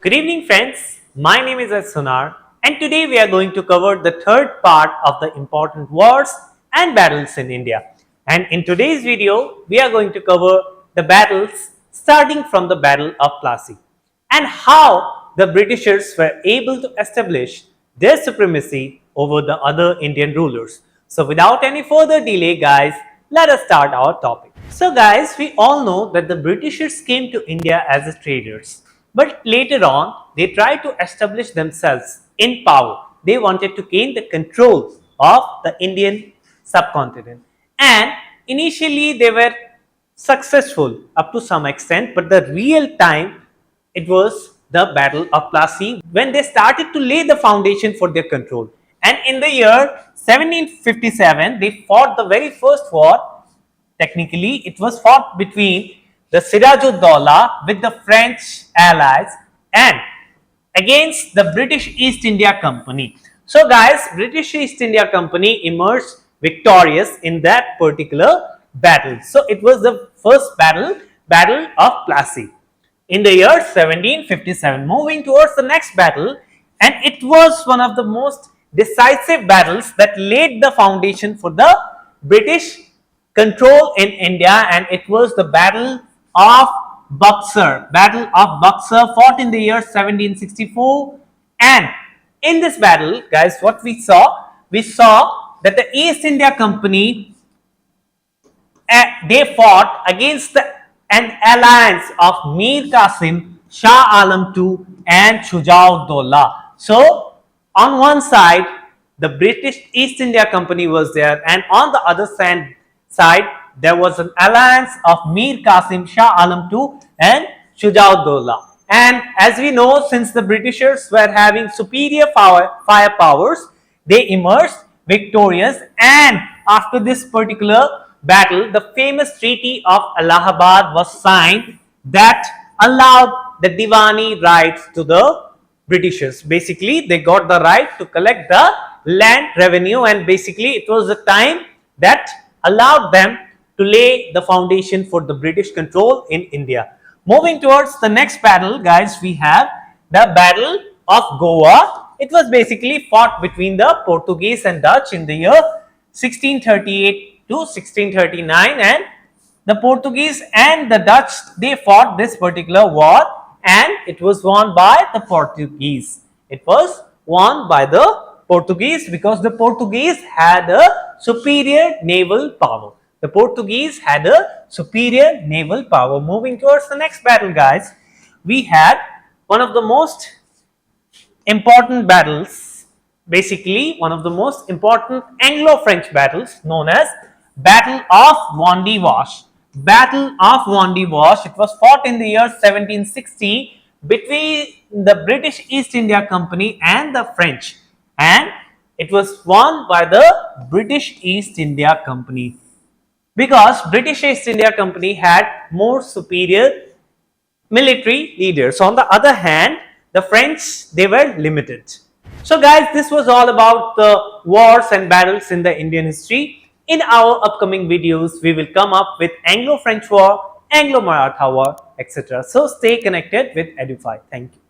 Good evening friends, my name is Sonar and today we are going to cover the third part of the important wars and battles in India. And in today's video, we are going to cover the battles starting from the Battle of Plassey and how the Britishers were able to establish their supremacy over the other Indian rulers. So without any further delay guys, let us start our topic. So guys, we all know that the Britishers came to India as traders. But later on, they tried to establish themselves in power. They wanted to gain the control of the Indian subcontinent. And initially, they were successful up to some extent, but the real time, it was the Battle of Plassey when they started to lay the foundation for their control. And in the year 1757, they fought the very first war. Technically, it was fought between the Siraj-ud-Dawla with the French allies and against the British East India Company. So guys, British East India Company emerged victorious in that particular battle. So it was the first battle of Plassey in the year 1757. Moving towards the next battle, and it was one of the most decisive battles that laid the foundation for the British control in India, and it was the Battle of Buxar. Battle of Buxar fought in the year 1764, and in this battle, guys, what we saw that the East India Company they fought against an alliance of Mir Qasim, Shah Alam II, and Shuja-ud-Dawla. So, on one side, the British East India Company was there, and on the other side, there was an alliance of Mir Qasim, Shah Alam II, and Shuja-ud-Dawla. And as we know, since the Britishers were having superior fire powers, they emerged victorious. And after this particular battle, the famous Treaty of Allahabad was signed that allowed the Diwani rights to the Britishers. Basically, they got the right to collect the land revenue, and basically it was the time that allowed them to lay the foundation for the British control in India. Moving towards the next battle, guys, we have the Battle of Goa. It was basically fought between the Portuguese and Dutch in the year 1638 to 1639, and the Portuguese and the Dutch, they fought this particular war, and it was won by the Portuguese. It was won by the Portuguese because the Portuguese had a superior naval power. The Portuguese had a superior naval power. Moving towards the next battle, guys, we had one of the most important battles, basically one of the most important Anglo-French battles known as Battle of Vendy Wash. Battle of Vendy Wash, it was fought in the year 1760 between the British East India Company and the French, and it was won by the British East India Company because British East India Company had more superior military leaders. On the other hand, the French, they were limited. So guys, this was all about the wars and battles in the Indian history. In our upcoming videos, we will come up with Anglo-French War, Anglo-Maratha War, etc. So stay connected with Edufy. Thank you.